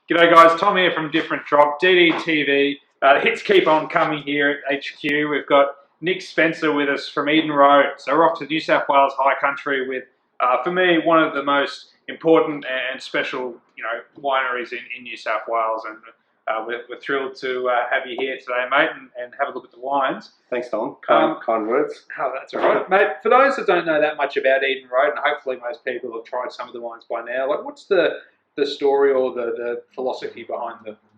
G'day guys, Tom here from Different Drop, DDTV. The hits keep on coming here at HQ. We've got Nick Spencer with us from Eden Road. So we're off to New South Wales High Country with, for me, one of the most important and special, wineries in New South Wales. And we're thrilled to have you here today, mate, and have a look at the wines. Thanks, Tom. Kind words. Oh, that's all right, mate. For those that don't know that much about Eden Road, and hopefully most people have tried some of the wines by now, like what's the story or the philosophy behind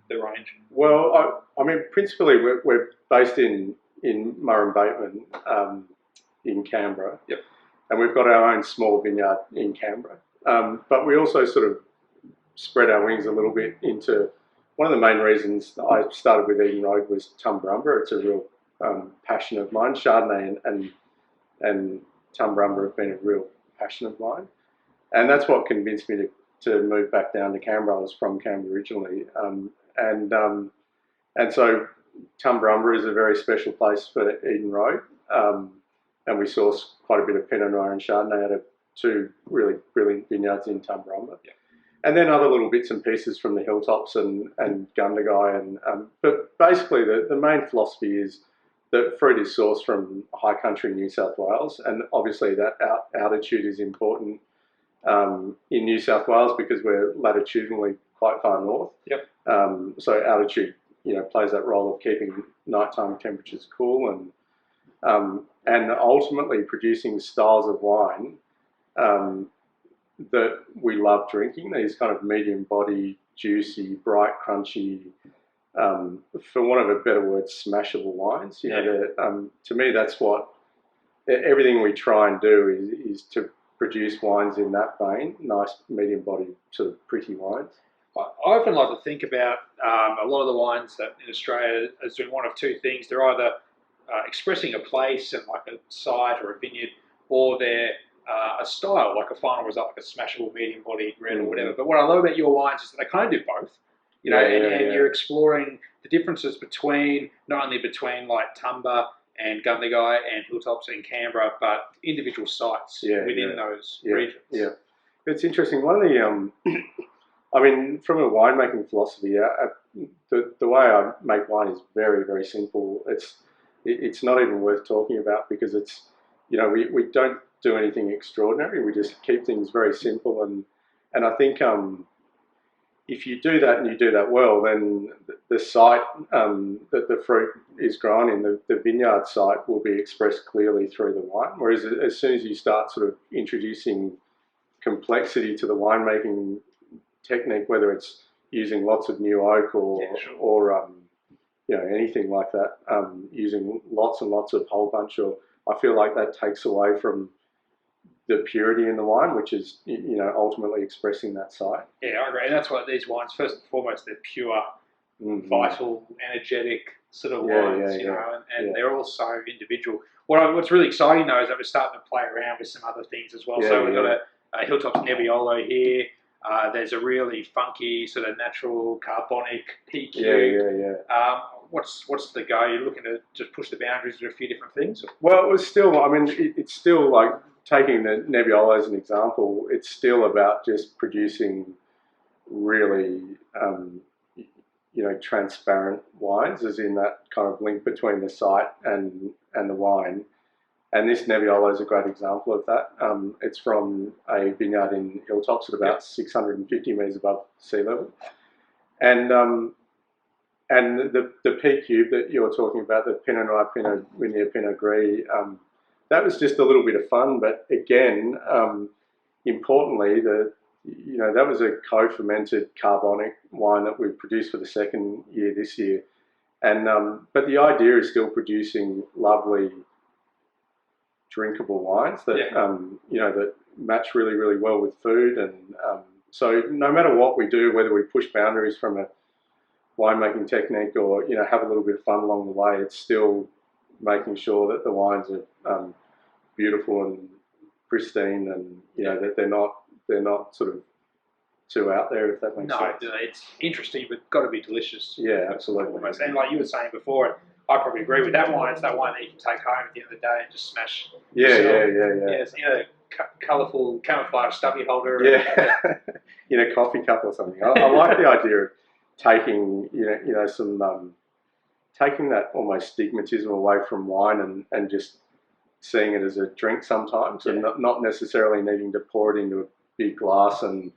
the range? Well, I mean, principally we're based in Murray Bateman in Canberra. Yep. And we've got our own small vineyard in Canberra. But we also sort of spread our wings a little bit into, one of the main reasons I started with Eden Road was Tumbarumba. It's a real passion of mine. Chardonnay and Tumbarumba have been a real passion of mine. And that's what convinced me to move back down to Canberra. I was from Canberra originally, and so Tumbarumba is a very special place for Eden Road, and we source quite a bit of Pinot Noir and Chardonnay out of two really brilliant vineyards in Tumbarumba. Yeah. And then other little bits and pieces from the hilltops and Gundagai, but basically the main philosophy is that fruit is sourced from high country New South Wales, and obviously that altitude is important in New South Wales because we're latitudinally quite far north. Yep. So altitude, plays that role of keeping nighttime temperatures cool and ultimately producing styles of wine that we love drinking. These kind of medium body, juicy, bright, crunchy, for want of a better word, smashable wines. To me, that's what everything we try and do is to produce wines in that vein, nice medium body, sort of pretty wines. I often like to think about a lot of the wines that in Australia is doing one of two things. They're either expressing a place and like a site or a vineyard, or they're a style, like a final result, like a smashable medium body red or whatever. But what I love about your wines is that they kind of do both. And you're exploring the differences not only between like Tumba and Gundagai and hilltops in Canberra, but individual sites within those regions. Yeah, it's interesting. One of the, I mean, from a winemaking philosophy, the way I make wine is very, very simple. It's not even worth talking about because it's, we don't do anything extraordinary. We just keep things very simple, and I think if you do that and you do that well, then the site that the fruit is grown in, the vineyard site, will be expressed clearly through the wine. Whereas as soon as you start sort of introducing complexity to the winemaking technique, whether it's using lots of new oak or anything like that, using lots and lots of whole bunch, I feel like that takes away from the purity in the wine, which is ultimately expressing that site. Yeah, I agree. And that's why these wines, first and foremost, they're pure, vital, energetic sort of wines, and they're all so individual. What's really exciting though is that we're starting to play around with some other things as well. So we've got a Hilltops Nebbiolo here. There's a really funky sort of natural carbonic PQ. What's the go? You're looking to just push the boundaries with a few different things? Well, it was still, I mean, it's still like, taking the Nebbiolo as an example, it's still about just producing really, transparent wines, as in that kind of link between the site and the wine. And this Nebbiolo is a great example of that. It's from a vineyard in hilltops at about 650 metres above sea level. And the P cube that you're talking about, the Pinot Noir, Pinot Meunier, Pinot Gris, that was just a little bit of fun. But again, importantly, that was a co-fermented carbonic wine that we produced for the second year this year. And but the idea is still producing lovely, drinkable wines that that match really, really well with food. And so no matter what we do, whether we push boundaries from a winemaking technique or have a little bit of fun along the way, it's still making sure that the wines are beautiful and pristine, and that they're not sort of too out there, if that makes sense. No, it's interesting, but got to be delicious. Yeah, absolutely. Almost. And like you were saying before, I probably agree with that wine. It's that wine that you can take home at the end of the day and just smash. Yeah. colourful camouflage stubby holder. Yeah, in a coffee cup or something. I like the idea of taking some taking that almost stigmatism away from wine and just seeing it as a drink sometimes, and not necessarily needing to pour it into a big glass and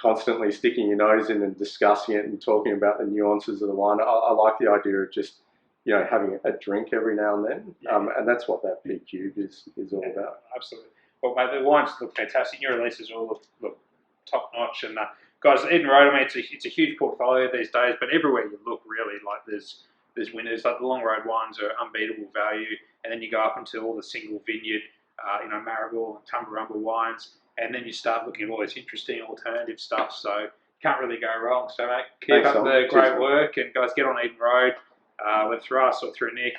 constantly sticking your nose in and discussing it and talking about the nuances of the wine. I like the idea of just having a drink every now and then, and that's what that big cube is all about. Absolutely. Well, mate, the wines look fantastic. Your releases all look top notch, and guys, Eden Road, I mean, it's a huge portfolio these days, but everywhere you look, really, like there's winners. Like the Long Road wines are unbeatable value, and then you go up into all the single vineyard, Marigold and Tumbarumba wines, and then you start looking at all this interesting alternative stuff. So can't really go wrong. So mate, keep up the great work, and guys, get on Eden Road, whether through us or through Nick.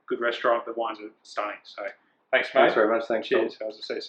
Good restaurant. The wines are stunning. So thanks, mate. Thanks very much. Thanks. Cheers. I was to see you.